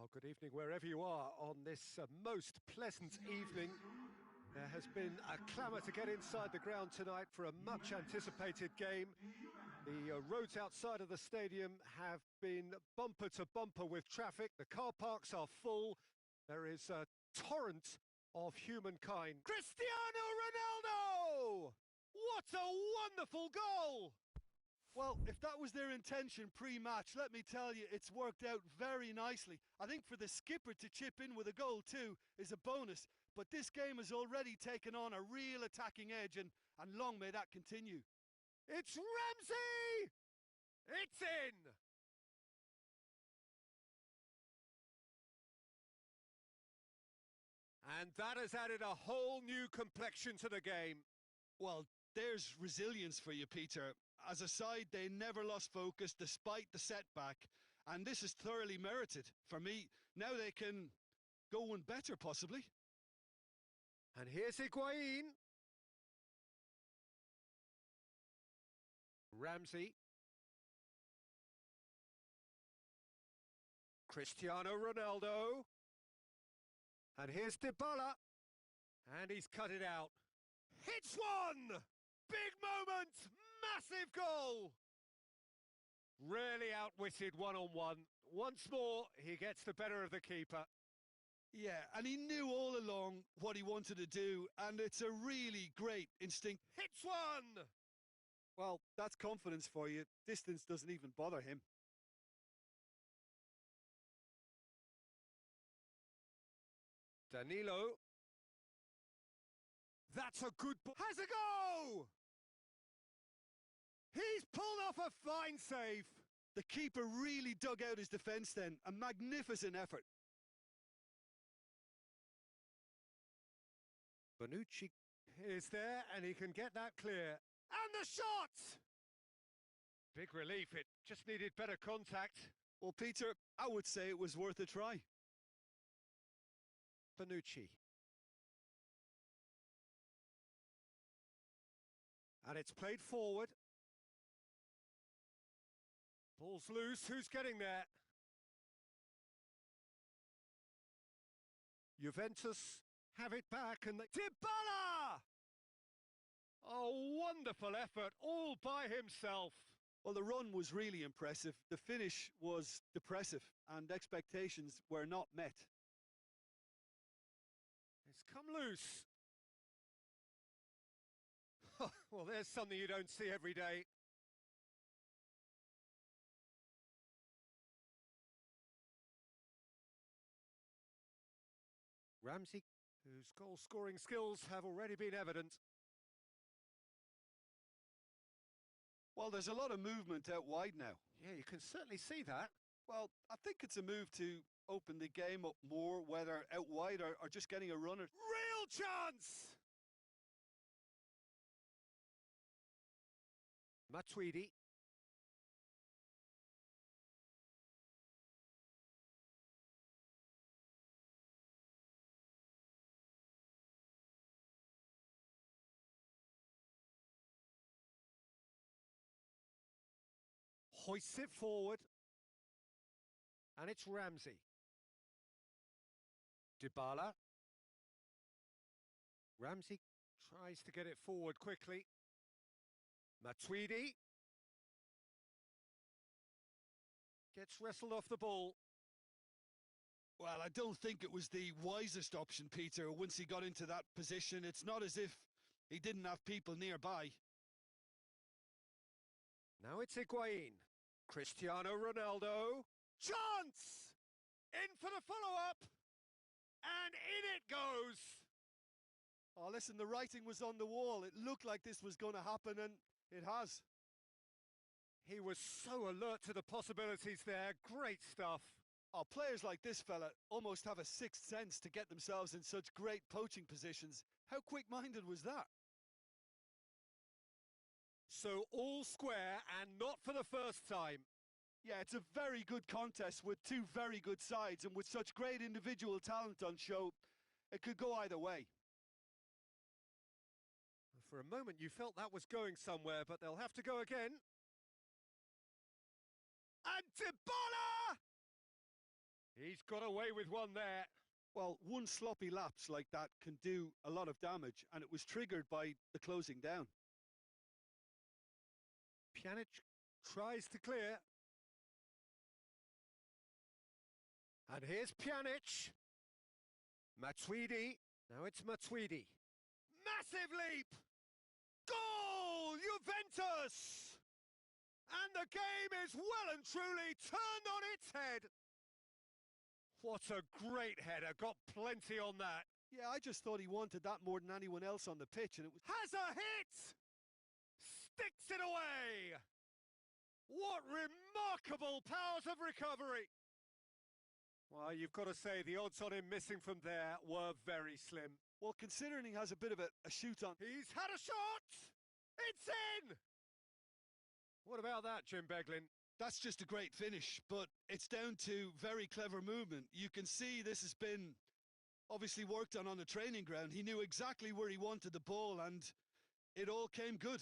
Well, good evening wherever you are on this most pleasant evening. There has been a clamour to get inside the ground tonight for a much anticipated game. The roads outside of the stadium have been bumper to bumper with traffic. The car parks are full. There is a torrent of humankind. Cristiano Ronaldo! What a wonderful goal! Well, if that was their intention pre-match, let me tell you, it's worked out very nicely. I think for the skipper to chip in with a goal too is a bonus, but this game has already taken on a real attacking edge, and long may that continue. It's Ramsey! It's in! And that has added a whole new complexion to the game. Well, there's resilience for you, Peter. As a side, they never lost focus despite the setback, and this is thoroughly merited. For me, now they can go one better, possibly. And here's Higuain. Ramsey. Cristiano Ronaldo. And here's Dybala. And he's cut it out. Hits one! Big moment! Massive goal! Really outwitted one-on-one. Once more, he gets the better of the keeper. Yeah, and he knew all along what he wanted to do, and it's a really great instinct. Hits one! Well, that's confidence for you. Distance doesn't even bother him. Danilo. That's a good ball. Has a go! He's pulled off a fine save. The keeper really dug out his defence then. A magnificent effort. Bonucci is there, and he can get that clear. And the shot! Big relief. It just needed better contact. Well, Peter, I would say it was worth a try. Bonucci. And it's played forward. Ball's loose. Who's getting there? Juventus have it back, and Dybala! A wonderful effort, all by himself. Well, the run was really impressive. The finish was depressive, and expectations were not met. It's come loose. Well, there's something you don't see every day. Ramsey, whose goal-scoring skills have already been evident. Well, there's a lot of movement out wide now. Yeah, you can certainly see that. Well, I think it's a move to open the game up more, whether out wide or just getting a runner. Real chance! Matuidi. Hoists it forward. And it's Ramsey. Dybala. Ramsey tries to get it forward quickly. Matuidi. Gets wrestled off the ball. Well, I don't think it was the wisest option, Peter, once he got into that position. It's not as if he didn't have people nearby. Now it's Higuain. Cristiano Ronaldo. Chance! In for the follow-up. And in it goes. Oh, listen, the writing was on the wall. It looked like this was going to happen, and it has. He was so alert to the possibilities there. Great stuff. Oh, players like this fella almost have a sixth sense to get themselves in such great poaching positions. How quick-minded was that? So all square, and not for the first time. Yeah, it's a very good contest with two very good sides, and with such great individual talent on show, it could go either way. For a moment you felt that was going somewhere, but they'll have to go again. And Dybala! He's got away with one there. Well, one sloppy lapse like that can do a lot of damage, and it was triggered by the closing down. Pjanic tries to clear. And here's Pjanic. Matuidi. Now it's Matuidi. Massive leap! Goal! Juventus! And the game is well and truly turned on its head. What a great header. Got plenty on that. Yeah, I just thought he wanted that more than anyone else on the pitch, and it was... Has a hit! Sticks it away! What remarkable powers of recovery! Well, you've got to say the odds on him missing from there were very slim. Well, considering he has a bit of a shoot on... He's had a shot! It's in! What about that, Jim Beglin? That's just a great finish, but it's down to very clever movement. You can see this has been obviously worked on the training ground. He knew exactly where he wanted the ball, and it all came good.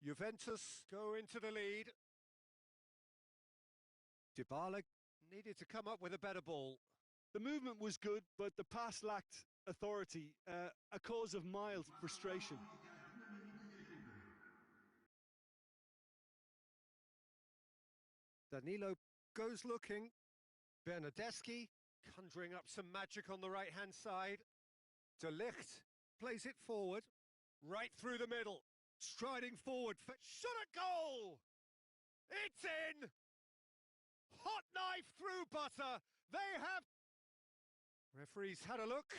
Juventus go into the lead. Dybala needed to come up with a better ball. The movement was good, but the pass lacked authority, a cause of mild frustration. Danilo goes looking. Bernardeschi conjuring up some magic on the right-hand side. De Ligt plays it forward, right through the middle. Striding forward for shot at goal! It's in! Hot knife through butter. They have... Referee's had a look,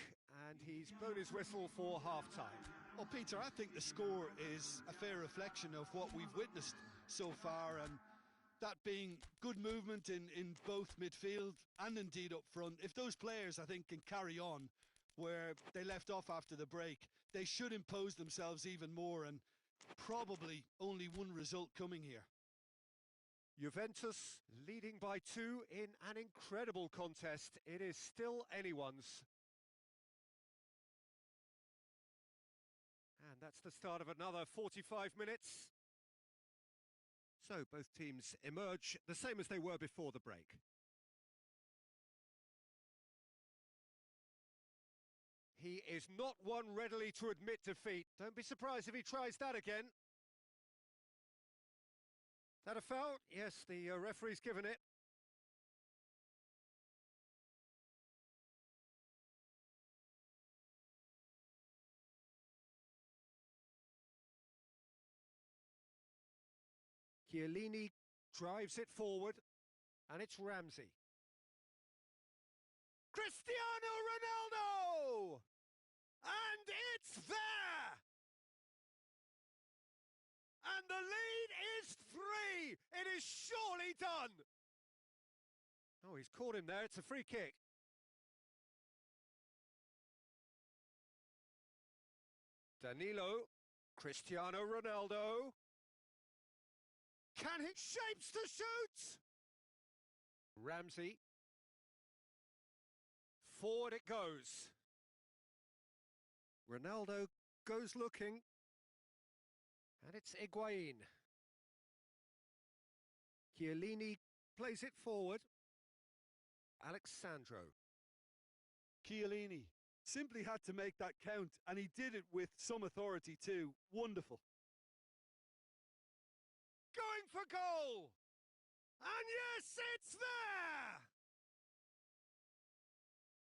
and he's blown his whistle for half-time. Well, Peter, I think the score is a fair reflection of what we've witnessed so far, and that being good movement in both midfield and indeed up front. If those players, I think, can carry on where they left off after the break, they should impose themselves even more, and probably only one result coming here. Juventus leading by 2 in an incredible contest. It is still anyone's. And that's the start of another 45 minutes. So both teams emerge the same as they were before the break. He is not one readily to admit defeat. Don't be surprised if he tries that again. That a foul? Yes, the referee's given it. Chiellini drives it forward, and it's Ramsey. Cristiano Ronaldo! And it's there! And the lead is 3! It is surely done! Oh, he's caught him there. It's a free kick. Danilo, Cristiano Ronaldo. Can he shapes to shoot? Ramsey. Forward it goes. Ronaldo goes looking. And it's Higuain. Chiellini plays it forward. Alexandro. Chiellini simply had to make that count, and he did it with some authority too. Wonderful. Going for goal! And yes, it's there!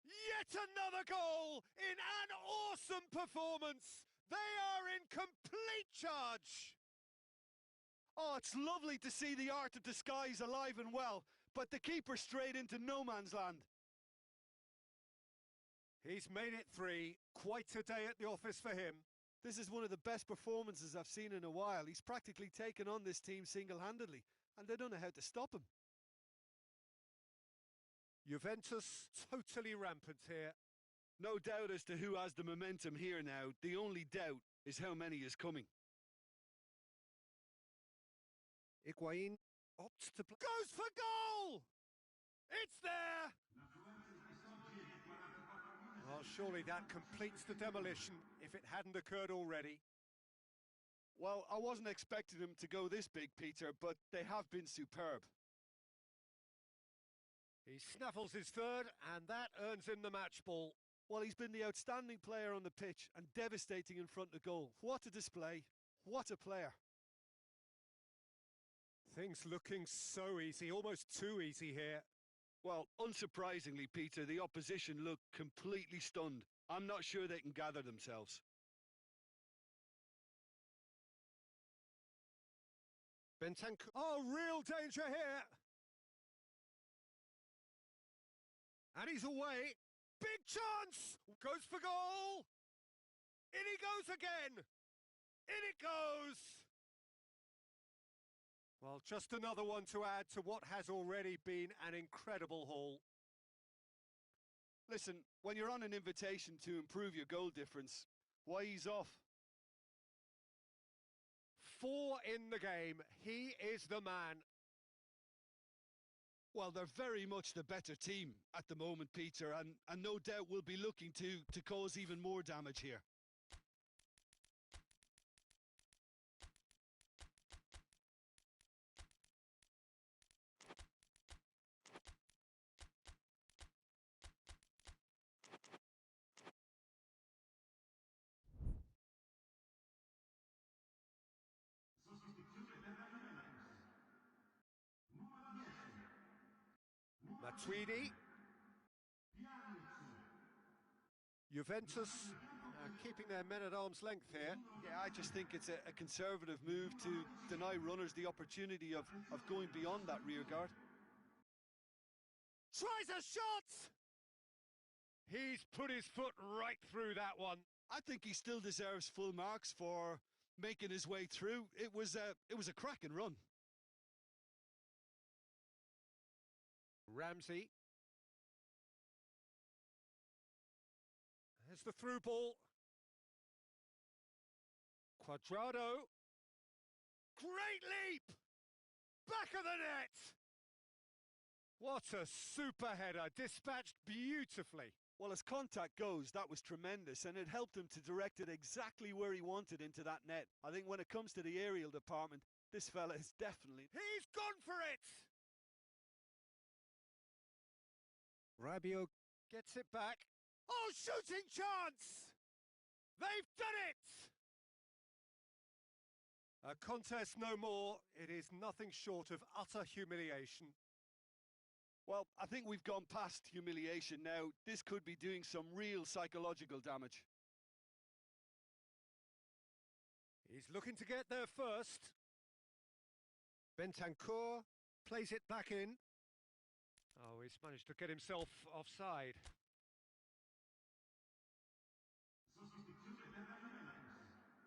Yet another goal in an awesome performance! They are in complete charge! Oh, it's lovely to see the art of disguise alive and well, but the keeper straight into no man's land. He's made it 3. Quite a day at the office for him. This is one of the best performances I've seen in a while. He's practically taken on this team single-handedly, and they don't know how to stop him. Juventus totally rampant here. No doubt as to who has the momentum here now. The only doubt is how many is coming. Higuain opts to play. Goes for goal! It's there! Well, surely that completes the demolition if it hadn't occurred already. Well, I wasn't expecting them to go this big, Peter, but they have been superb. He snaffles his third, and that earns him the match ball. Well, he's been the outstanding player on the pitch and devastating in front of goal. What a display. What a player. Things looking so easy, almost too easy here. Well, unsurprisingly, Peter, the opposition look completely stunned. I'm not sure they can gather themselves. Bentancur. Oh, real danger here. And he's away. Big chance! Goes for goal! In he goes again! In it goes! Well, just another one to add to what has already been an incredible haul. Listen, when you're on an invitation to improve your goal difference, why ease off? 4 in the game. He is the man. Well, they're very much the better team at the moment, Peter, and no doubt will be looking to cause even more damage here. Matuidi. Juventus keeping their men at arm's length here. Yeah, I just think it's a conservative move to deny runners the opportunity of going beyond that rear guard. Tries a shot! He's put his foot right through that one. I think he still deserves full marks for making his way through. It was a cracking run. Ramsey. There's the through ball. Cuadrado. Great leap! Back of the net! What a super header, dispatched beautifully. Well, as contact goes, that was tremendous, and it helped him to direct it exactly where he wanted into that net. I think when it comes to the aerial department, this fella is definitely... He's gone for it! Rabiot gets it back. Oh, shooting chance! They've done it! A contest no more. It is nothing short of utter humiliation. Well, I think we've gone past humiliation now. This could be doing some real psychological damage. He's looking to get there first. Bentancur plays it back in. Oh, he's managed to get himself offside.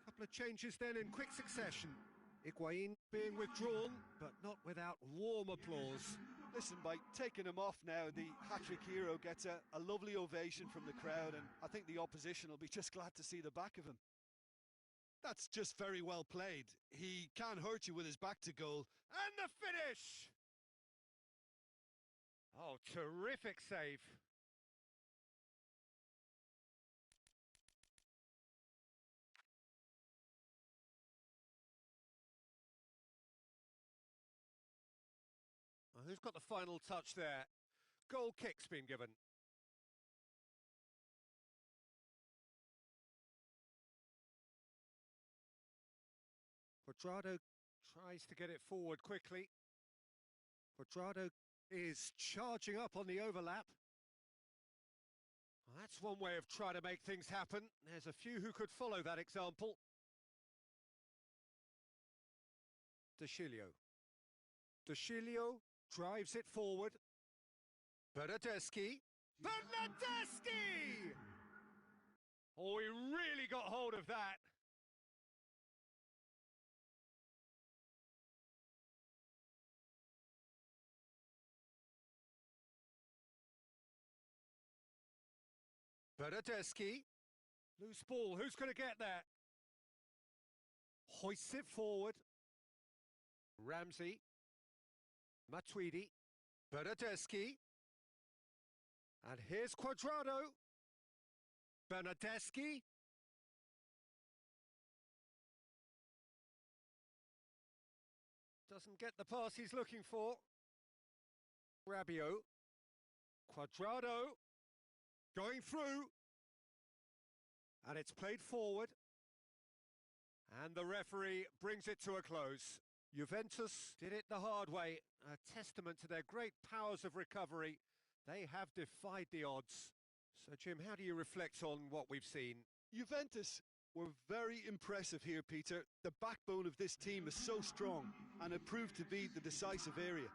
Couple of changes then in quick succession. Higuain being withdrawn, but not without warm applause. Listen, by taking him off now, the hat-trick hero gets a lovely ovation from the crowd, and I think the opposition will be just glad to see the back of him. That's just very well played. He can't hurt you with his back to goal. And the finish! Oh, terrific save. Who's got the final touch there? Goal kick's been given. Cuadrado tries to get it forward quickly. Cuadrado is charging up on the overlap. Well, that's one way of trying to make things happen. There's a few who could follow that example. De Sciglio. De Sciglio drives it forward. Bernardeschi. Bernardeschi! Oh, he really got hold of that. Bernardeschi. Loose ball. Who's going to get there? Hoists it forward. Ramsey. Matuidi. Bernardeschi. And here's Cuadrado. Bernardeschi. Doesn't get the pass he's looking for. Rabiot. Cuadrado going through, and it's played forward, and the referee brings it to a close. Juventus did it the hard way, a testament to their great powers of recovery. They have defied the odds. So, Jim, how do you reflect on what we've seen? Juventus were very impressive here, Peter. The backbone of this team is so strong, and it proved to be the decisive area.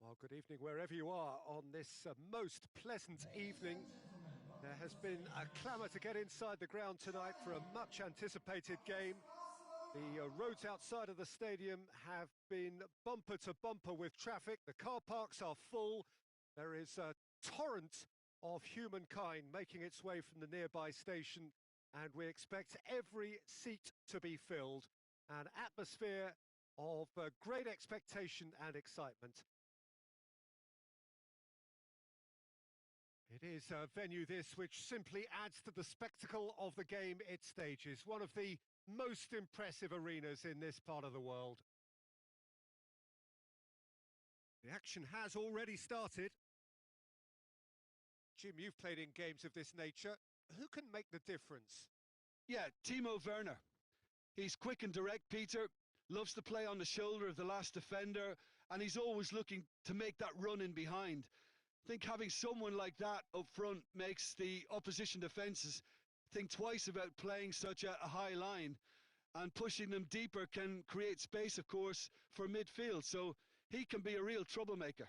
Well, good evening wherever you are on this most pleasant evening. There has been a clamour to get inside the ground tonight for a much anticipated game. The roads outside of the stadium have been bumper to bumper with traffic. The car parks are full. There is a torrent of humankind making its way from the nearby station, and we expect every seat to be filled. An atmosphere of great expectation and excitement. It is a venue this which simply adds to the spectacle of the game it stages. One of the most impressive arenas in this part of the world. The action has already started. Jim, you've played in games of this nature. Who can make the difference? Yeah, Timo Werner. He's quick and direct, Peter. Loves to play on the shoulder of the last defender, and he's always looking to make that run in behind. I think having someone like that up front makes the opposition defences think twice about playing such a high line, and pushing them deeper can create space, of course, for midfield. So he can be a real troublemaker.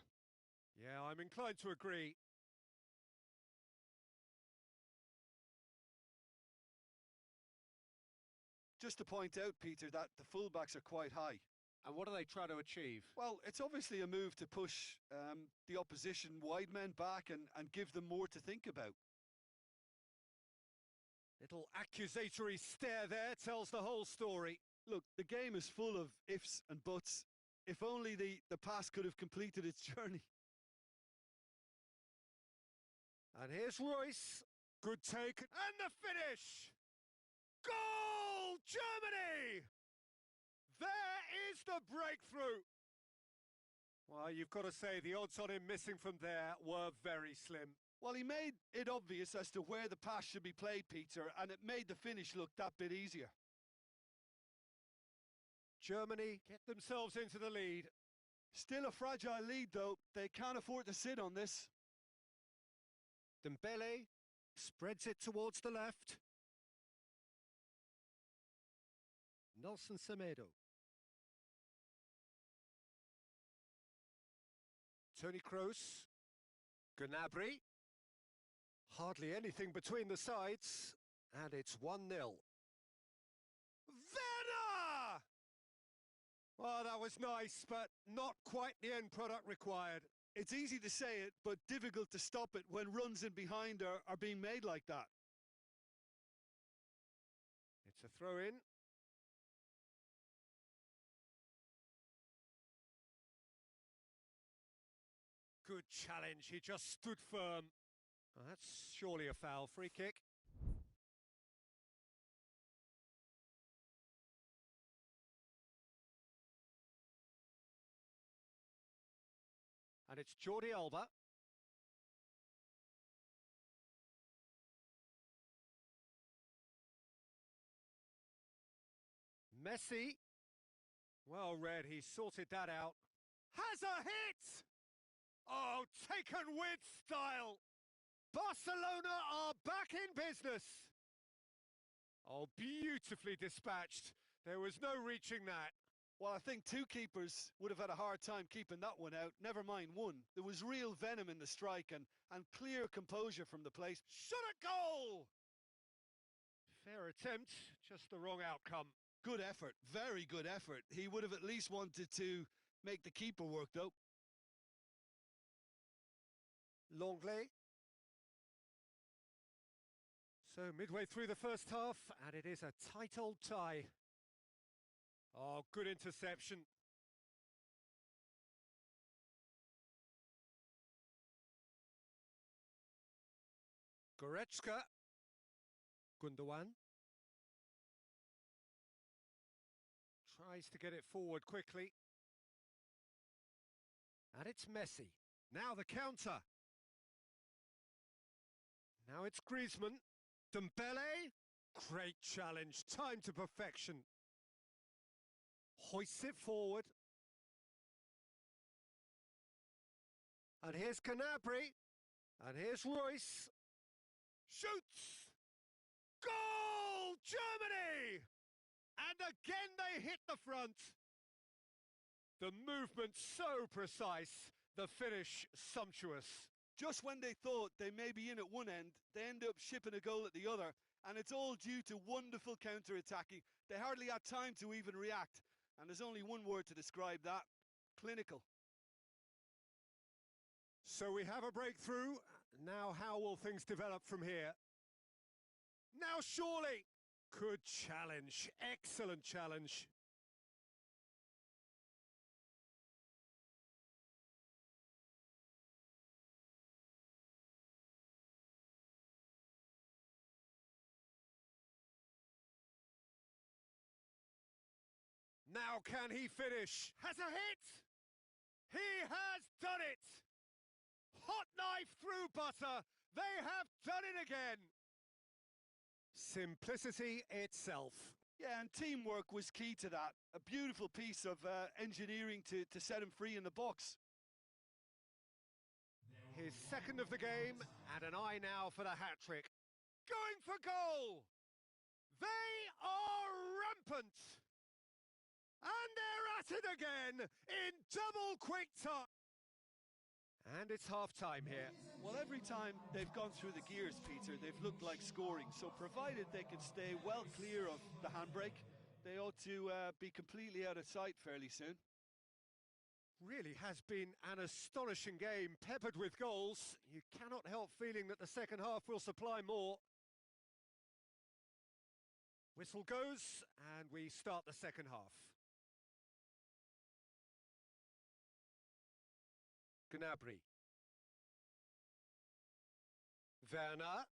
Yeah, I'm inclined to agree. Just to point out, Peter, that the fullbacks are quite high. And what do they try to achieve? Well, it's obviously a move to push the opposition wide men back and give them more to think about. Little accusatory stare there tells the whole story. Look, the game is full of ifs and buts. If only the pass could have completed its journey. And here's Royce. Good take. And the finish! Goal! Germany! There is the breakthrough. Well, you've got to say the odds on him missing from there were very slim. Well, he made it obvious as to where the pass should be played, Peter, and it made the finish look that bit easier. Germany get themselves into the lead. Still a fragile lead, though. They can't afford to sit on this. Dembele spreads it towards the left. Nelson Semedo. Toni Kroos. Gnabry. Hardly anything between the sides, and it's 1-0. Werner! Oh, that was nice, but not quite the end product required. It's easy to say it, but difficult to stop it when runs in behind are being made like that. It's a throw-in. Good challenge, he just stood firm. Oh, that's surely a foul. Free kick. And it's Jordi Alba. Messi. Well read, he sorted that out. Has a hit! Oh, taken with style! Barcelona are back in business! Oh, beautifully dispatched. There was no reaching that. Well, I think two keepers would have had a hard time keeping that one out, never mind one. There was real venom in the strike and clear composure from the place. Shot a goal! Fair attempt, just the wrong outcome. Good effort, very good effort. He would have at least wanted to make the keeper work, though. Longley. So midway through the first half, and it is a tight old tie. Oh, good interception. Goretzka. Gundogan. Tries to get it forward quickly. And it's Messi. Now the counter. Now it's Griezmann. Dembele. Great challenge. Time to perfection. Hoists it forward. And here's Gnabry. And here's Royce. Shoots! Goal! Germany! And again they hit the front. The movement so precise. The finish sumptuous. Just when they thought they may be in at one end, they end up shipping a goal at the other. And it's all due to wonderful counter-attacking. They hardly had time to even react. And there's only one word to describe that: clinical. So we have a breakthrough. Now how will things develop from here? Now surely! Good challenge. Excellent challenge. Now can he finish? Has a hit! He has done it! Hot knife through butter! They have done it again! Simplicity itself. Yeah, and teamwork was key to that. A beautiful piece of engineering to set him free in the box. His second of the game, and an eye now for the hat-trick. Going for goal! They are rampant! And they're at it again in double quick time. And it's half-time here. Well, every time they've gone through the gears, Peter, they've looked like scoring. So provided they can stay well clear of the handbrake, they ought to be completely out of sight fairly soon. Really has been an astonishing game, peppered with goals. You cannot help feeling that the second half will supply more. Whistle goes, and we start the second half. Gnabry. Werner.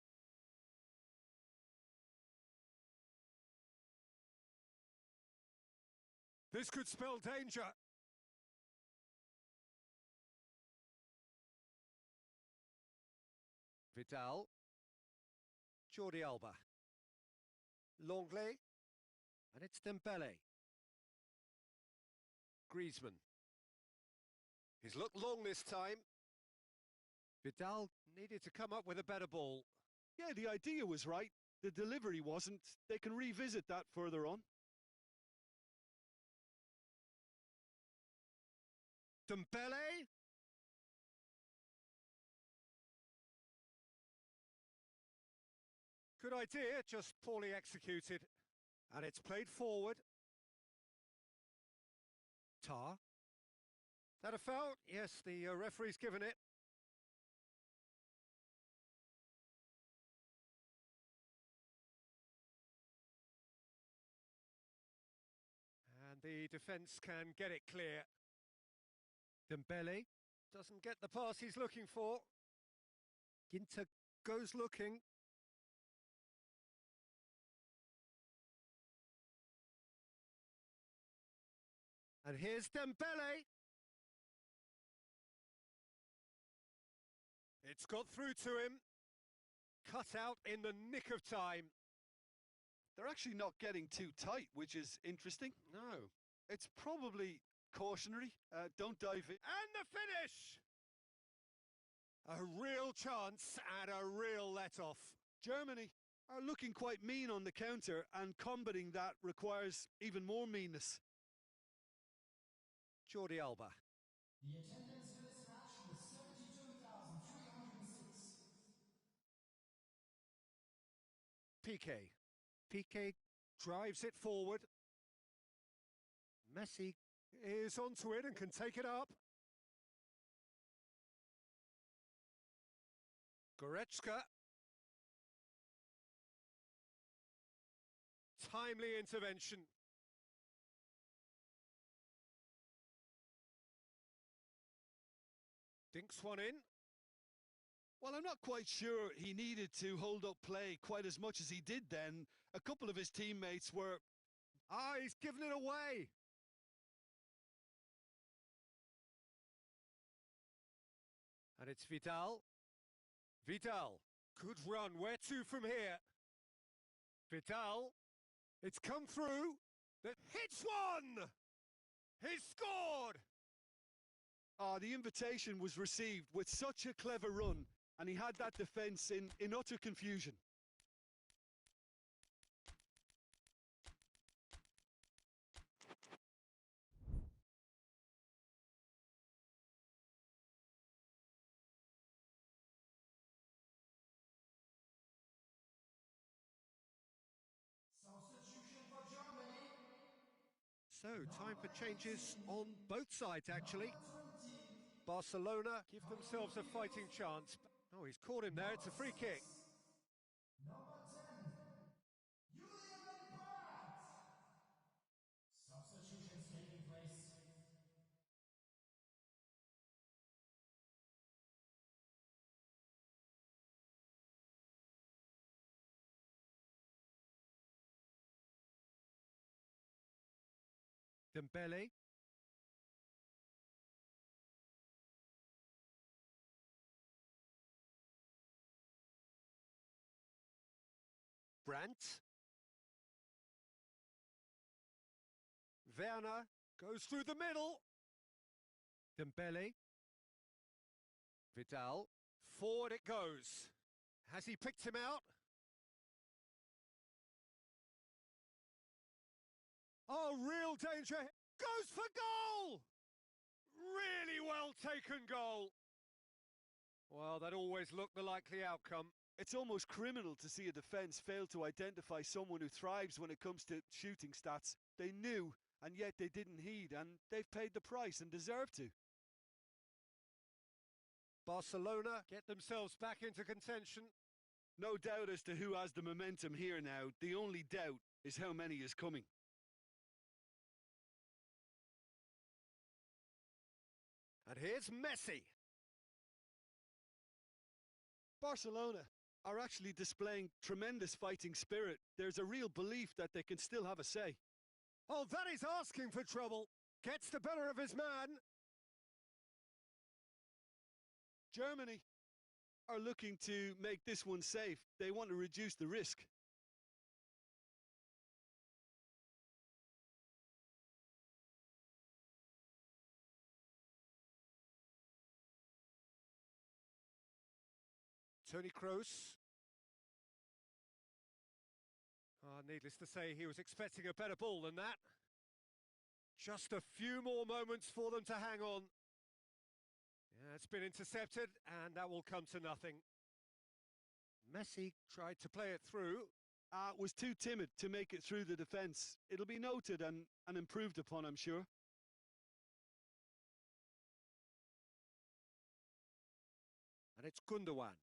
This could spell danger. Vidal. Jordi Alba. Longley. And it's Dembele. Griezmann. He's looked long this time. Vidal needed to come up with a better ball. Yeah, the idea was right. The delivery wasn't. They can revisit that further on. Dembele. Good idea, just poorly executed. And it's played forward. Tar. That a foul? Yes, the referee's given it. And the defence can get it clear. Dembele doesn't get the pass he's looking for. Ginter goes looking. And here's Dembele. It's got through to him. Cut out in the nick of time. They're actually not getting too tight, which is interesting. No. It's probably cautionary. Don't dive in. And the finish! A real chance and a real let-off. Germany are looking quite mean on the counter, and combating that requires even more meanness. Jordi Alba. The attendance for this match was 72,306. Piqué. Piqué drives it forward. Messi is onto it and can take it up. Goretzka. Timely intervention. Dinks one in. Well, I'm not quite sure he needed to hold up play quite as much as he did then. A couple of his teammates were... He's given it away. And it's Vidal. Vidal. Good run. Where to from here? Vidal. It's come through. That hits one! He's scored! The invitation was received with such a clever run, and he had that defence in utter confusion. Substitution for Germany. So, time for changes on both sides, actually. Barcelona give themselves a fighting chance. Oh, he's caught him there. It's a free kick. Number 10, Julian Lampard. Substitutions taking place. Dembele. Brandt. Werner goes through the middle. Dembele. Vidal. Forward it goes. Has he picked him out? Oh, real danger. Goes for goal! Really well taken goal. Well, that always looked the likely outcome. It's almost criminal to see a defence fail to identify someone who thrives when it comes to shooting stats. They knew, and yet they didn't heed, and they've paid the price and deserve to. Barcelona get themselves back into contention. No doubt as to who has the momentum here now. The only doubt is how many is coming. And here's Messi. Barcelona are actually displaying tremendous fighting spirit. There's a real belief that they can still have a say. Oh, that is asking for trouble. Gets the better of his man. Germany are looking to make this one safe. They want to reduce the risk. Tony Kroos. Needless to say, he was expecting a better ball than that. Just a few more moments for them to hang on. Yeah, it's been intercepted, and that will come to nothing. Messi tried to play it through. Was too timid to make it through the defence. It'll be noted and improved upon, I'm sure. And it's Gundogan.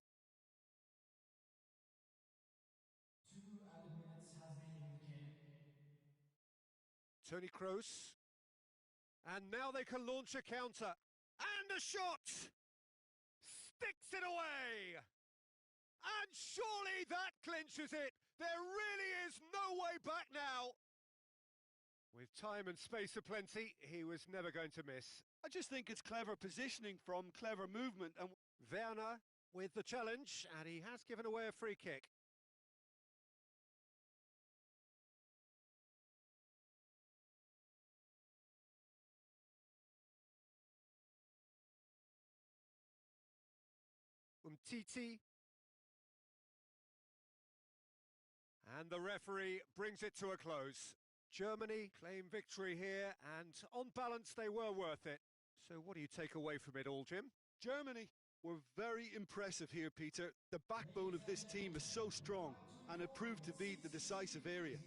2 added minutes has been indicated. Tony Kroos. And now they can launch a counter. And a shot! Sticks it away! And surely that clinches it! There really is no way back now! With time and space aplenty, he was never going to miss. I just think it's clever positioning from clever movement, and Werner with the challenge, and he has given away a free kick. Umtiti. And the referee brings it to a close. Germany claim victory here, and on balance they were worth it. So what do you take away from it all, Jim? Germany were very impressive here, Peter. The backbone of this team is so strong, and it proved to be the decisive area.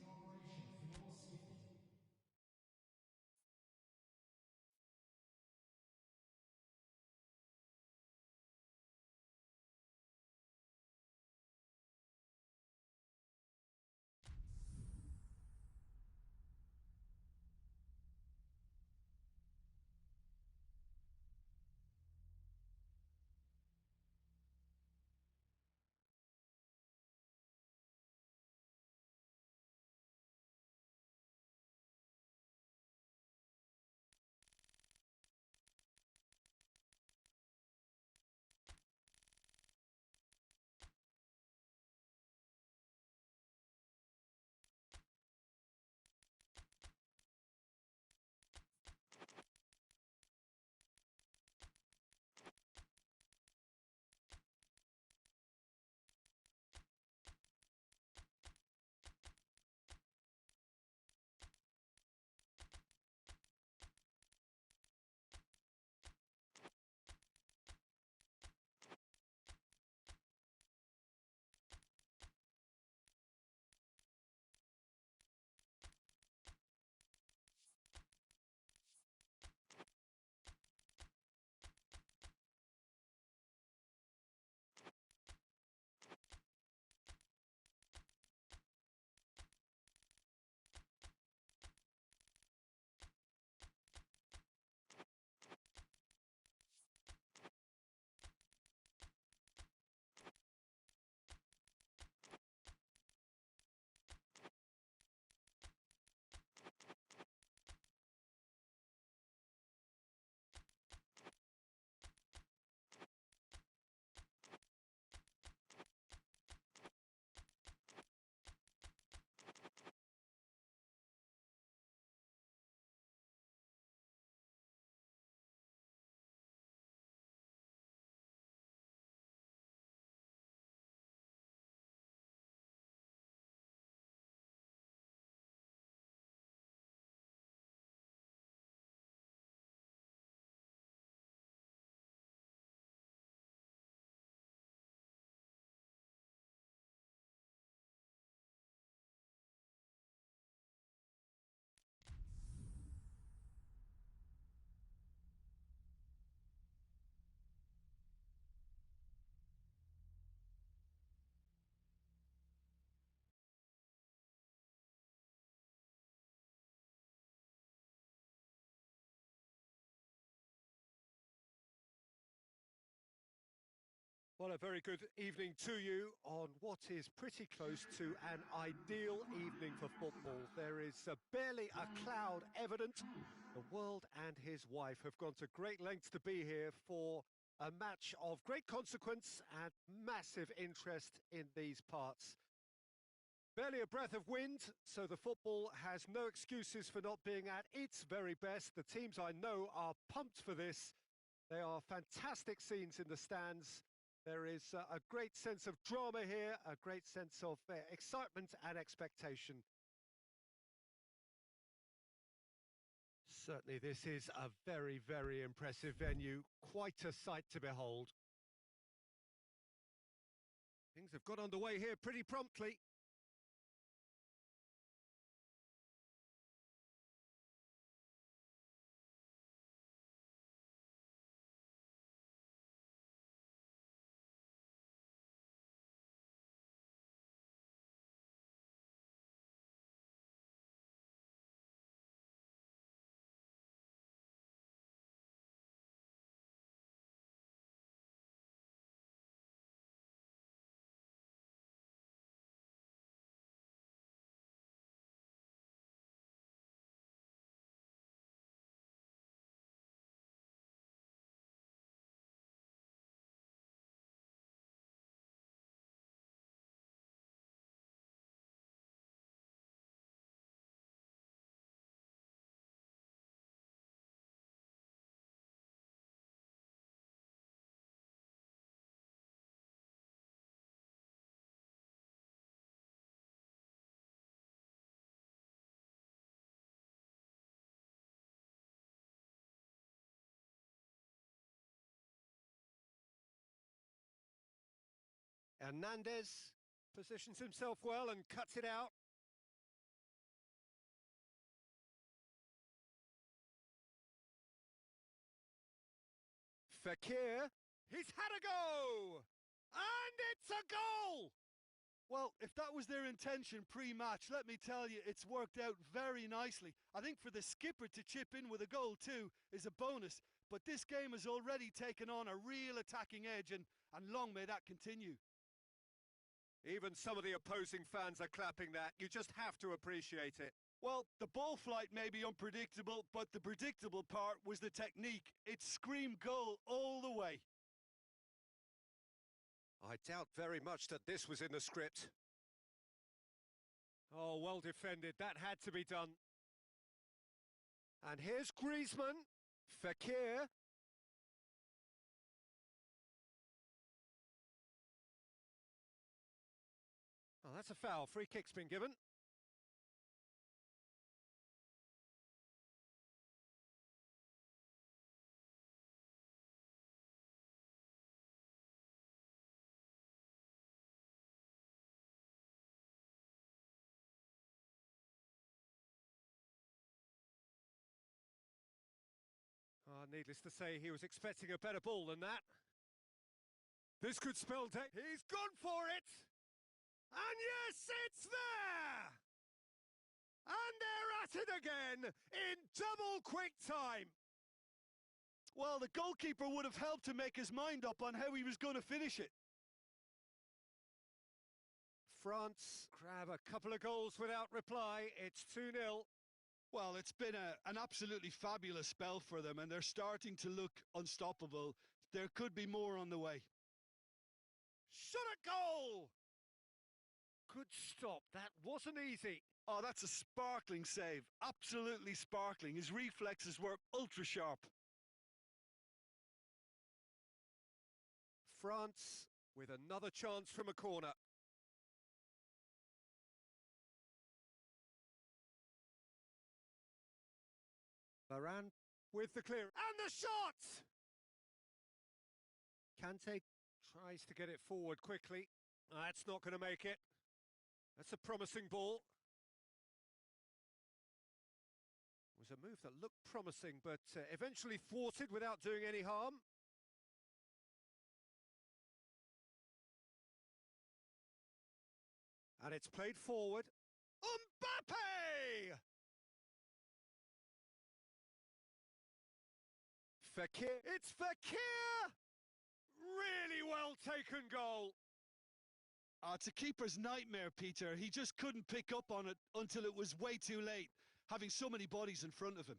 Well, a very good evening to you on what is pretty close to an ideal evening for football. There is barely a cloud evident. The world and his wife have gone to great lengths to be here for a match of great consequence and massive interest in these parts. Barely a breath of wind, so the football has no excuses for not being at its very best. The teams I know are pumped for this. They are fantastic scenes in the stands. There is a great sense of drama here, a great sense of excitement and expectation. Certainly this is a very, very impressive venue, quite a sight to behold. Things have got underway here pretty promptly. Hernandez positions himself well and cuts it out. Fekir, he's had a go! And it's a goal! Well, if that was their intention pre-match, let me tell you, it's worked out very nicely. I think for the skipper to chip in with a goal too is a bonus, but this game has already taken on a real attacking edge, and long may that continue. Even some of the opposing fans are clapping that. You just have to appreciate it. Well, the ball flight may be unpredictable, but the predictable part was the technique. It screamed goal all the way. I doubt very much that this was in the script. Oh, well defended. That had to be done. And here's Griezmann. Fekir. Oh, that's a foul. Free kick's been given. Needless to say, he was expecting a better ball than that. This could spell death. He's gone for it! And yes, it's there! And they're at it again in double quick time. Well, the goalkeeper would have helped to make his mind up on how he was going to finish it. France grab a couple of goals without reply. It's 2-0. Well, it's been an absolutely fabulous spell for them, and they're starting to look unstoppable. There could be more on the way. Shot at goal! Good stop. That wasn't easy. Oh, that's a sparkling save. Absolutely sparkling. His reflexes were ultra sharp. France with another chance from a corner. Varane with the clear. And the shot! Kante tries to get it forward quickly. That's not going to make it. That's a promising ball. It was a move that looked promising, but eventually thwarted without doing any harm. And it's played forward. Mbappe! Fekir. It's Fekir! Really well taken goal. It's a keeper's nightmare, Peter. He just couldn't pick up on it until it was way too late, having so many bodies in front of him.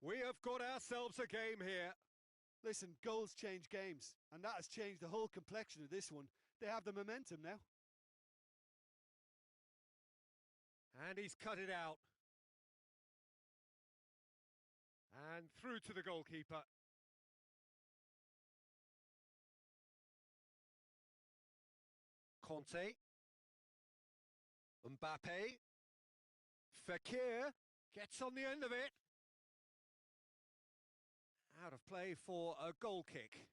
We have got ourselves a game here. Listen, goals change games, and that has changed the whole complexion of this one. They have the momentum now. And he's cut it out. And through to the goalkeeper. Conte. Mbappe. Fekir gets on the end of it. Out of play for a goal kick.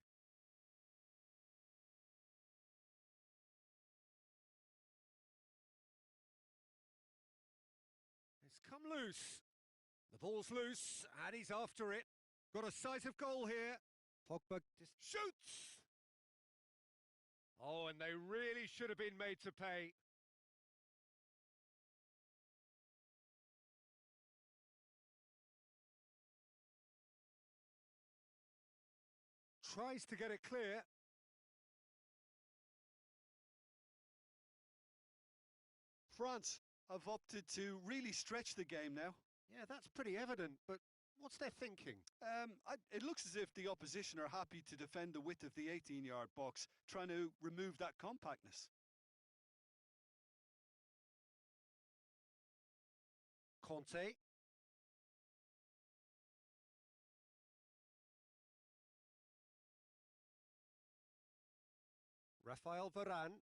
It's come loose. The ball's loose, and he's after it. Got a sight of goal here. Pogba just shoots! Oh, and they really should have been made to pay. Tries to get it clear. France have opted to really stretch the game now. Yeah, that's pretty evident, but what's their thinking? It looks as if the opposition are happy to defend the width of the 18-yard box, trying to remove that compactness. Conte. Raphael Varane.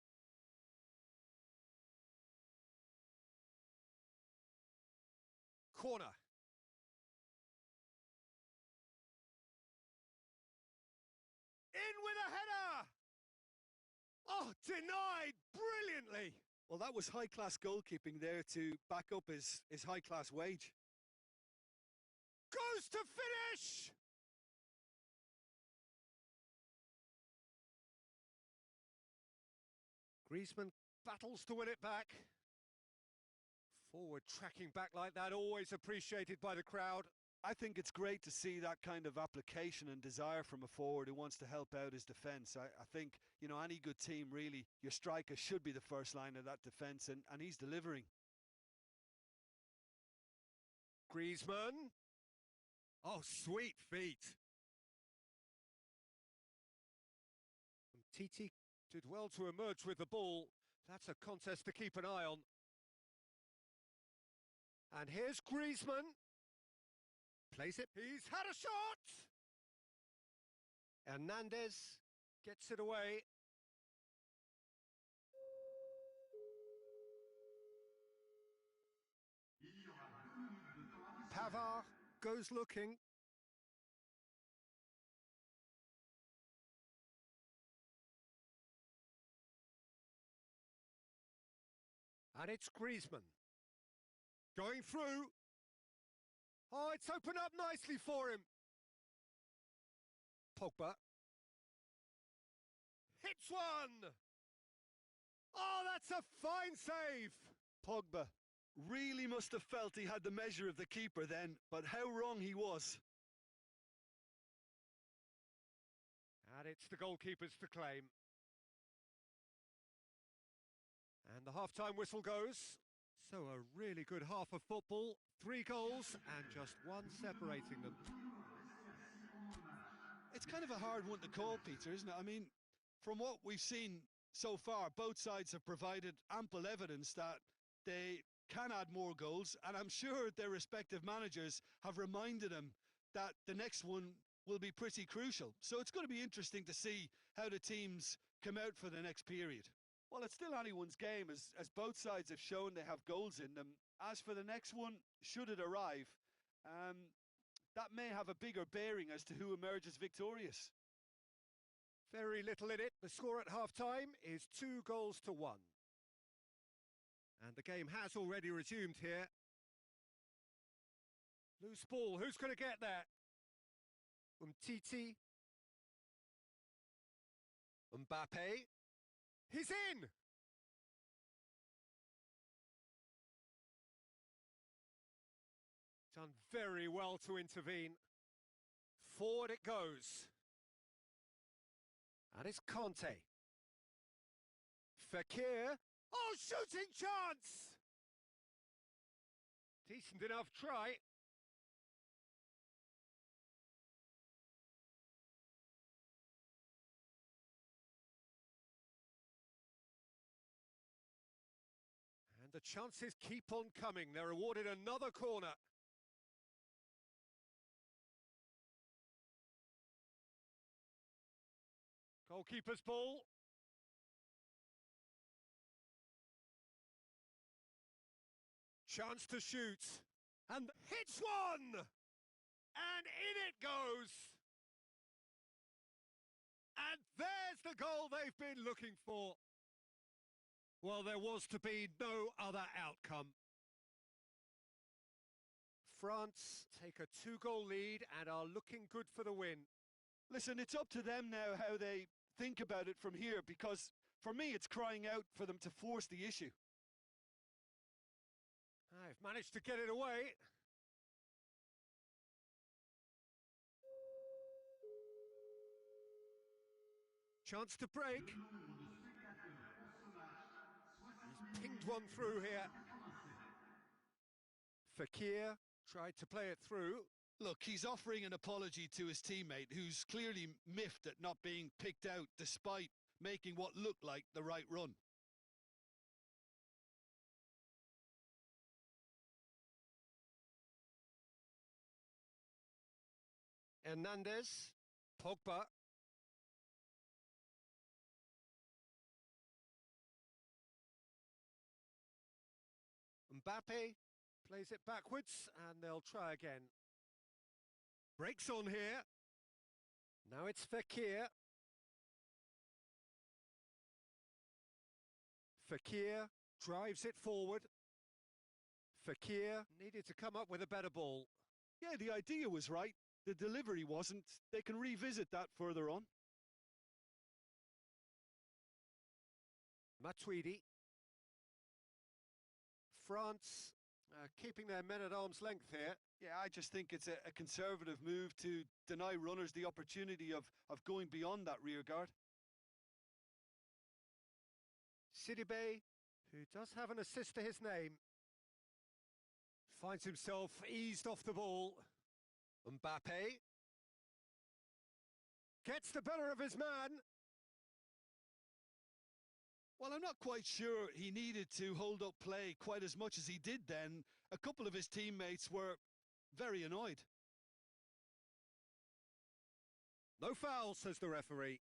Corner. In with a header! Oh, denied brilliantly! Well, that was high-class goalkeeping there to back up his high-class wage. Goes to finish! Griezmann battles to win it back. Forward tracking back like that, always appreciated by the crowd. I think it's great to see that kind of application and desire from a forward who wants to help out his defence. I think, you know, any good team, really, your striker should be the first line of that defence, and he's delivering. Griezmann. Oh, sweet feet. Titi did well to emerge with the ball. That's a contest to keep an eye on. And here's Griezmann. Plays it. He's had a shot! Hernandez gets it away. Pavard goes looking. And it's Griezmann. Going through. Oh, it's opened up nicely for him. Pogba. Hits one! Oh, that's a fine save! Pogba really must have felt he had the measure of the keeper then, but how wrong he was. And it's the goalkeepers to claim. And the half-time whistle goes. So a really good half of football, 3 goals and just one separating them. It's kind of a hard one to call, Peter, isn't it? I mean, from what we've seen so far, both sides have provided ample evidence that they can add more goals, and I'm sure their respective managers have reminded them that the next one will be pretty crucial. So it's going to be interesting to see how the teams come out for the next period. Well, it's still anyone's game, as both sides have shown they have goals in them. As for the next one, should it arrive, that may have a bigger bearing as to who emerges victorious. Very little in it. The score at half-time is 2-1. And the game has already resumed here. Loose ball, who's going to get that? Umtiti. Mbappe. He's in! Done very well to intervene. Forward it goes. And it's Conte. Fekir. Oh, shooting chance! Decent enough try. And the chances keep on coming. They're awarded another corner. Goalkeeper's ball. Chance to shoot. And hits one! And in it goes! And there's the goal they've been looking for. Well, there was to be no other outcome. France take a 2-goal lead and are looking good for the win. Listen, it's up to them now how they think about it from here, because for me it's crying out for them to force the issue. I've managed to get it away. Chance to break. He's pinged one through here. Fekir tried to play it through. Look, he's offering an apology to his teammate, who's clearly miffed at not being picked out despite making what looked like the right run. Hernandez, Pogba. Mbappe plays it backwards and they'll try again. Breaks on here. Now it's Fekir. Fekir drives it forward. Fekir needed to come up with a better ball. Yeah, the idea was right. The delivery wasn't. They can revisit that further on. Matuidi. France keeping their men at arm's length here. Yeah, I just think it's a conservative move to deny runners the opportunity of going beyond that rear guard. Sidibe, who does have an assist to his name, finds himself eased off the ball. Mbappe gets the better of his man. Well, I'm not quite sure he needed to hold up play quite as much as he did then. A couple of his teammates were very annoyed. No foul, says the referee.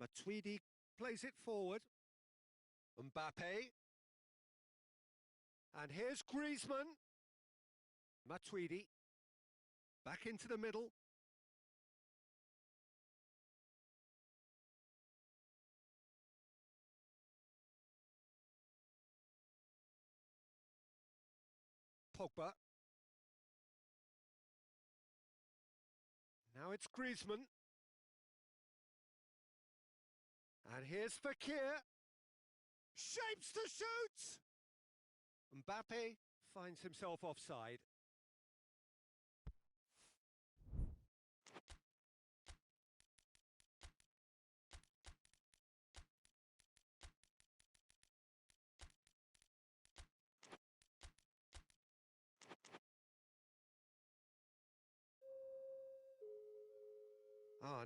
Matuidi plays it forward. Mbappe. And here's Griezmann. Matuidi. Back into the middle. Pogba. Now it's Griezmann. And here's Fekir. Shapes to shoot! Mbappe finds himself offside.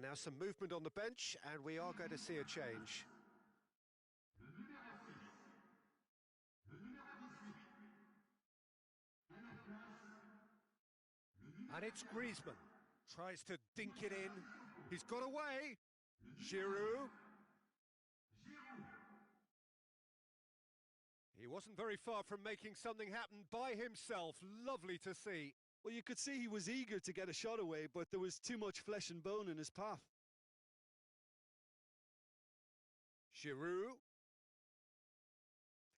Now some movement on the bench, and we are going to see a change. And it's Griezmann. Tries to dink it in. He's got away. Giroud. He wasn't very far from making something happen by himself. Lovely to see. Well, you could see he was eager to get a shot away, but there was too much flesh and bone in his path. Giroud.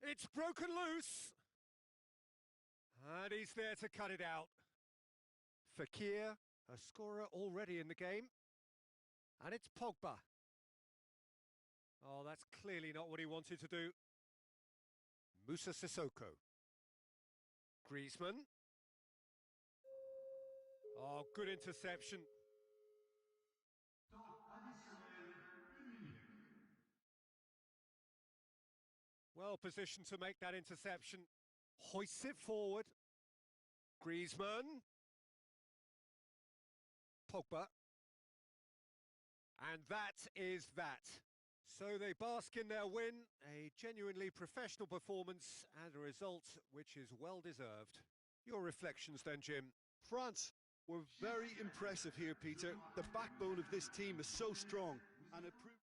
It's broken loose. And he's there to cut it out. Fekir, a scorer already in the game. And it's Pogba. Oh, that's clearly not what he wanted to do. Moussa Sissoko. Griezmann. Oh, good interception. Well positioned to make that interception. Hoists it forward. Griezmann. Pogba. And that is that. So they bask in their win, a genuinely professional performance and a result which is well deserved. Your reflections then, Jim? France were very impressive here, Peter. The backbone of this team is so strong and it proved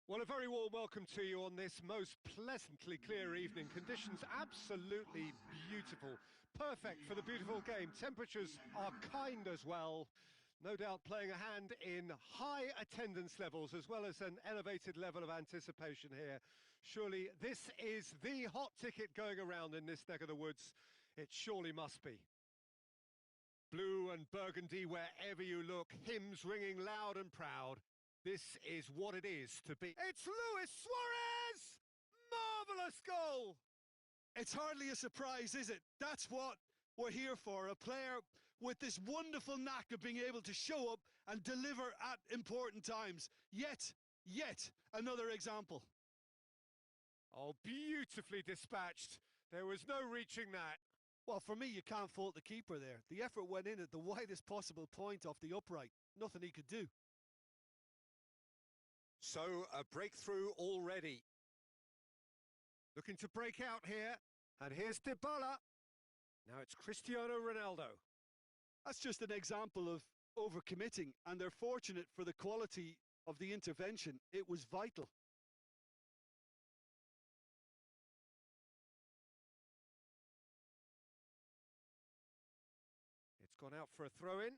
Well, a very warm welcome to you on this most pleasantly clear evening. Conditions absolutely beautiful. Perfect for the beautiful game. Temperatures are kind as well. No doubt playing a hand in high attendance levels as well as an elevated level of anticipation here. Surely this is the hot ticket going around in this neck of the woods. It surely must be. Blue and burgundy wherever you look, hymns ringing loud and proud. This is what it is to be. It's Luis Suarez! Marvellous goal! It's hardly a surprise, is it? That's what we're here for. A player with this wonderful knack of being able to show up and deliver at important times. Yet another example. Oh, beautifully dispatched. There was no reaching that. Well, for me, you can't fault the keeper there. The effort went in at the widest possible point off the upright. Nothing he could do. So, a breakthrough already. Looking to break out here. And here's Dybala. Now it's Cristiano Ronaldo. That's just an example of overcommitting, and they're fortunate for the quality of the intervention. It was vital. It's gone out for a throw-in.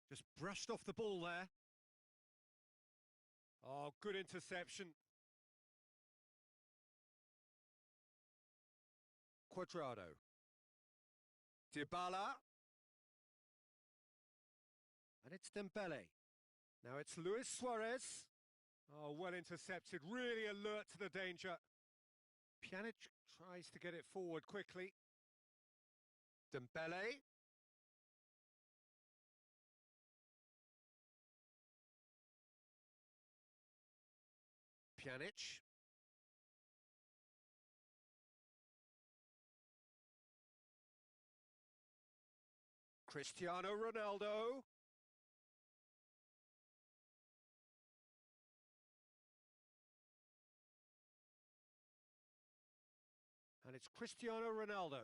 Just brushed off the ball there. Oh, good interception. Cuadrado. Dybala. And it's Dembele. Now it's Luis Suarez. Oh, well intercepted, really alert to the danger. Pjanic tries to get it forward quickly. Dembele. Pjanic. Cristiano Ronaldo. And it's Cristiano Ronaldo.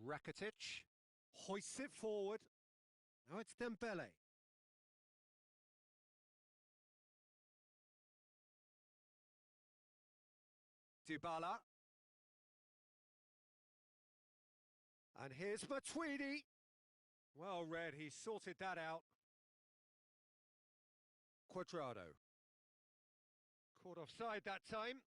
Rakitic hoists it forward. Now it's Dembele. Dybala. And here's Matuidi. Well read, he sorted that out. Cuadrado. Caught offside that time.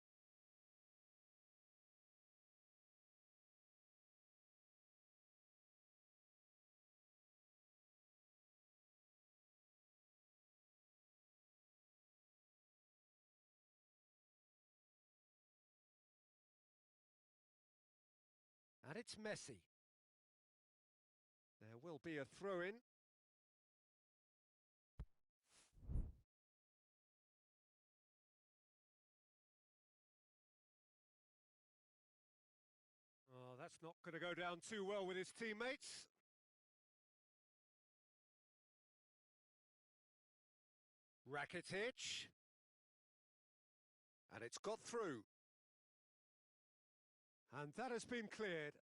And it's Messi. There will be a throw-in. Oh, that's not going to go down too well with his teammates. Rakitic. And it's got through. And that has been cleared.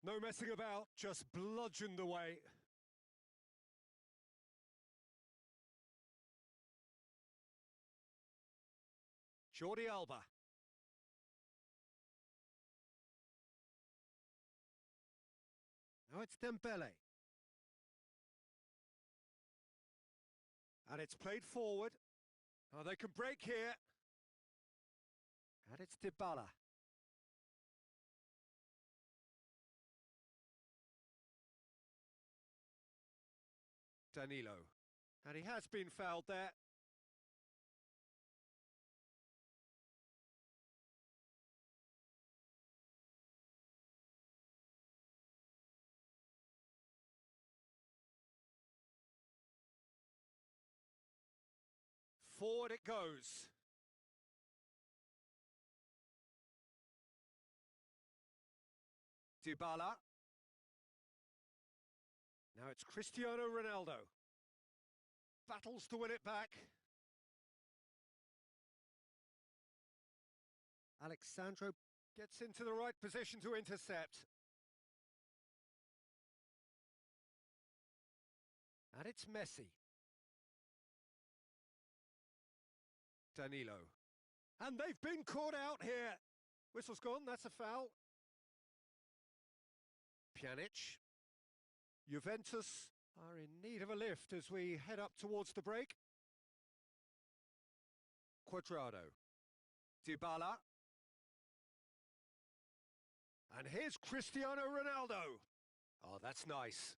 No messing about, just bludgeoned away. Jordi Alba. Now it's Dembele. And it's played forward. Oh, they can break here. And it's Dybala. Danilo. And he has been fouled there. Forward it goes. Dybala. Now it's Cristiano Ronaldo. Battles to win it back. Alexandro gets into the right position to intercept. And it's Messi. Danilo. And they've been caught out here. Whistle's gone, that's a foul. Pjanic. Juventus are in need of a lift as we head up towards the break. Cuadrado. Dybala. And here's Cristiano Ronaldo. Oh, that's nice.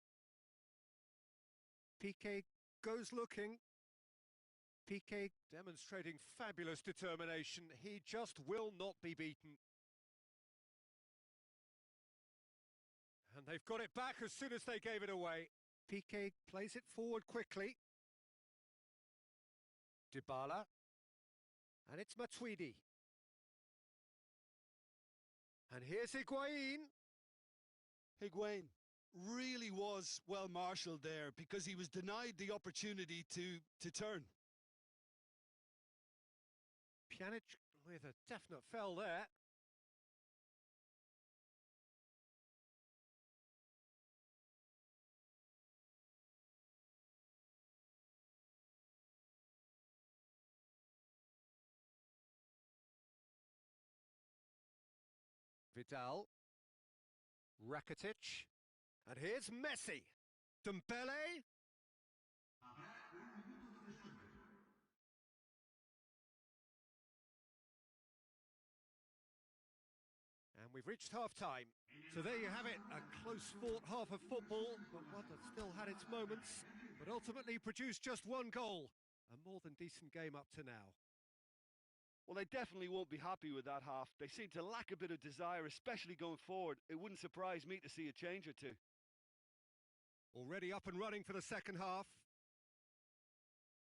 Piqué goes looking. Piqué demonstrating fabulous determination. He just will not be beaten. And they've got it back as soon as they gave it away. Piqué plays it forward quickly. Dybala. And it's Matuidi. And here's Higuain. Higuain really was well marshalled there because he was denied the opportunity to turn. Pjanic with a definite foul there. Vidal. Rakitic. And here's Messi. Dembele. And we've reached half-time. So there you have it, a close-fought half of football, but one that still had its moments, but ultimately produced just one goal. A more than decent game up to now. Well, they definitely won't be happy with that half. They seem to lack a bit of desire, especially going forward. It wouldn't surprise me to see a change or two. Already up and running for the second half.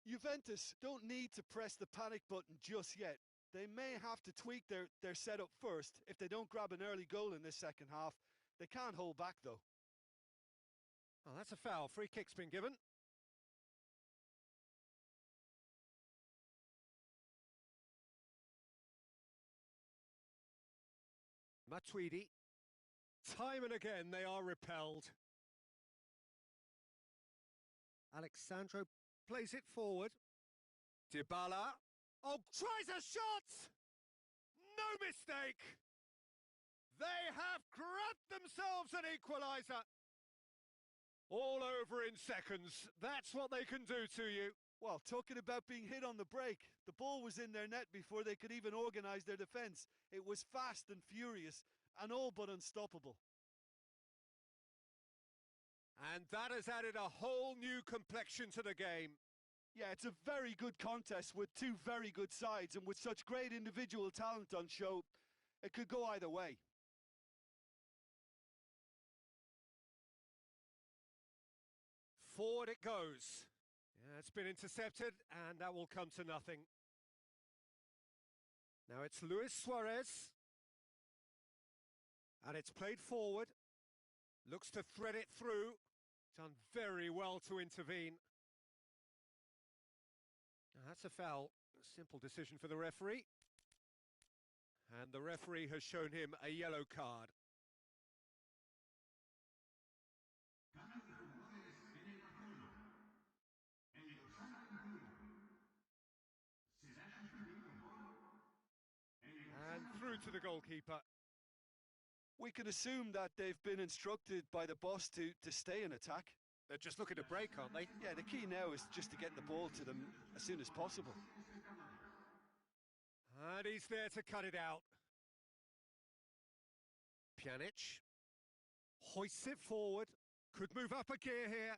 Juventus don't need to press the panic button just yet. They may have to tweak their setup first. If they don't grab an early goal in this second half, they can't hold back though. Oh, that's a foul. Free kick's been given. Matuidi. Time and again they are repelled. Alexandro plays it forward. Dybala. Oh, tries a shot! No mistake! They have grabbed themselves an equaliser. All over in seconds. That's what they can do to you. Well, talking about being hit on the break, the ball was in their net before they could even organise their defence. It was fast and furious, and all but unstoppable. And that has added a whole new complexion to the game. Yeah, it's a very good contest with two very good sides, and with such great individual talent on show, it could go either way. Forward it goes. Yeah, it's been intercepted, and that will come to nothing. Now it's Luis Suarez. And it's played forward. Looks to thread it through. Done very well to intervene. Now that's a foul. A simple decision for the referee. And the referee has shown him a yellow card. And through to the goalkeeper. We can assume that they've been instructed by the boss to stay in attack. They're just looking to break, aren't they? Yeah, the key now is just to get the ball to them as soon as possible. And he's there to cut it out. Pjanic hoists it forward. Could move up a gear here.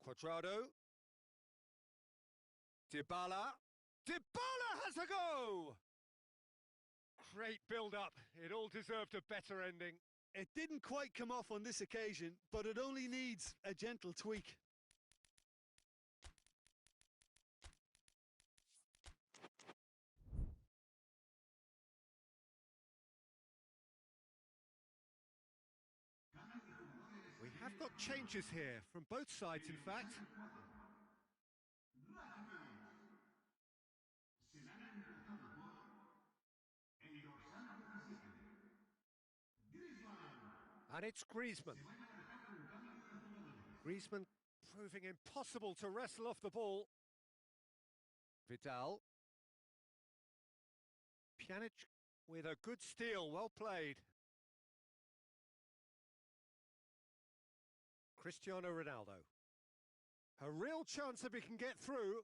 Cuadrado. Dybala. Dybala has a go! Great build-up. It all deserved a better ending. It didn't quite come off on this occasion, but it only needs a gentle tweak. We have got changes here from both sides, in fact. And it's Griezmann. Griezmann proving impossible to wrestle off the ball. Vidal. Pjanic with a good steal, well played. Cristiano Ronaldo. A real chance if he can get through.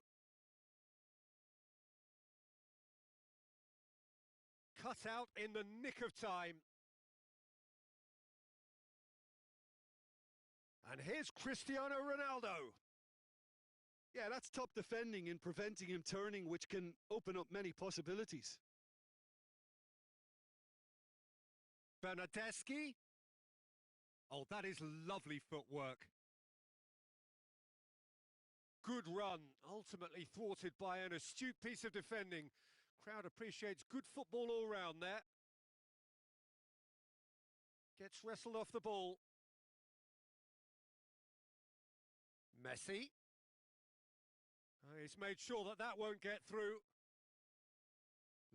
Cut out in the nick of time. And here's Cristiano Ronaldo. Yeah, that's top defending in preventing him turning, which can open up many possibilities. Bernardeschi. Oh, that is lovely footwork. Good run, ultimately thwarted by an astute piece of defending. Crowd appreciates good football all round there. Gets wrestled off the ball. Messi. He's made sure that that won't get through.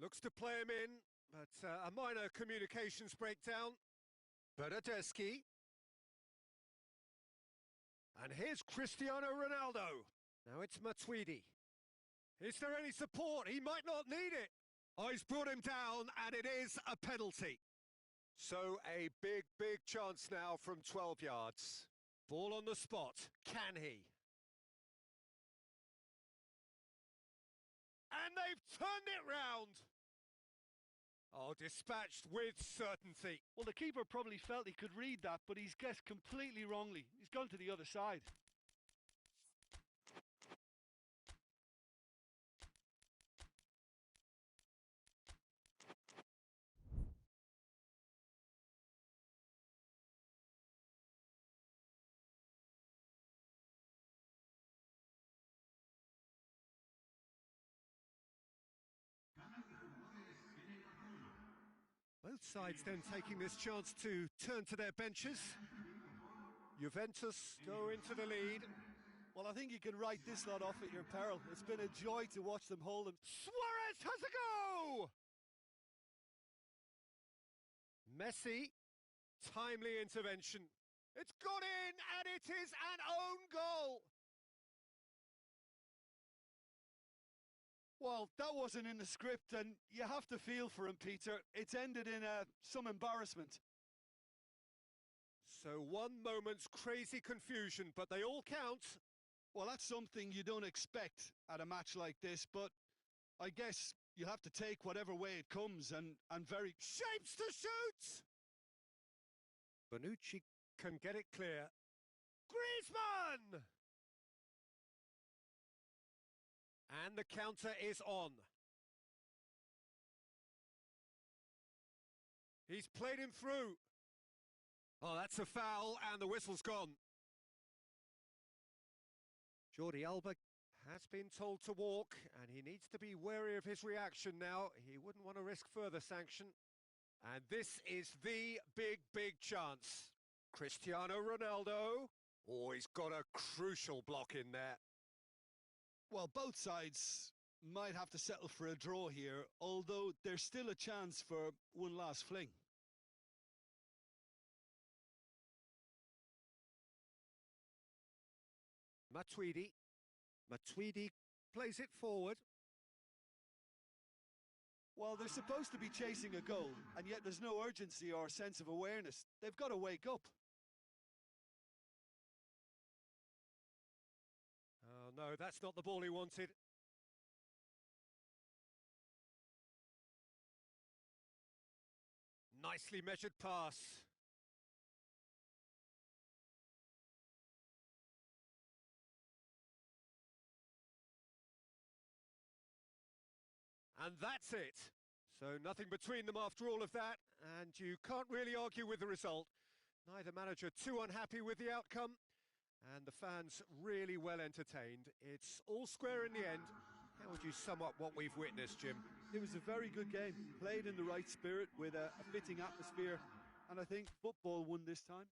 Looks to play him in, but a minor communications breakdown. Bernardeschi. And here's Cristiano Ronaldo. Now it's Matuidi. Is there any support? He might not need it. Oh, he's brought him down, and it is a penalty. So a big, big chance now from 12 yards. Ball on the spot. Can he? And they've turned it round. Oh, dispatched with certainty. Well, the keeper probably felt he could read that, but he's guessed completely wrongly. He's gone to the other side. Both sides then taking this chance to turn to their benches. Juventus go into the lead. Well, I think you can write this lot off at your peril. It's been a joy to watch them hold them. Suarez has a go! Messi, timely intervention. It's gone in, and it is an own goal. Well, that wasn't in the script, and you have to feel for him, Peter. It's ended in some embarrassment. So one moment's crazy confusion, but they all count. Well, that's something you don't expect at a match like this, but I guess you have to take whatever way it comes, and very... Shapes to shoot! Bonucci can get it clear. Griezmann! And the counter is on. He's played him through. Oh, that's a foul, and the whistle's gone. Jordi Alba has been told to walk, and he needs to be wary of his reaction now. He wouldn't want to risk further sanction. And this is the big, big chance. Cristiano Ronaldo. Oh, he's got a crucial block in there. Well, both sides might have to settle for a draw here, although there's still a chance for one last fling. Matuidi. Matuidi plays it forward. Well, they're supposed to be chasing a goal, and yet there's no urgency or sense of awareness. They've got to wake up. Oh, no, that's not the ball he wanted. Nicely measured pass. And that's it. So nothing between them after all of that, and you can't really argue with the result. Neither manager too unhappy with the outcome, and the fans really well entertained. It's all square in the end. How would you sum up what we've witnessed, Jim? It was a very good game, played in the right spirit with a fitting atmosphere, and I think football won this time.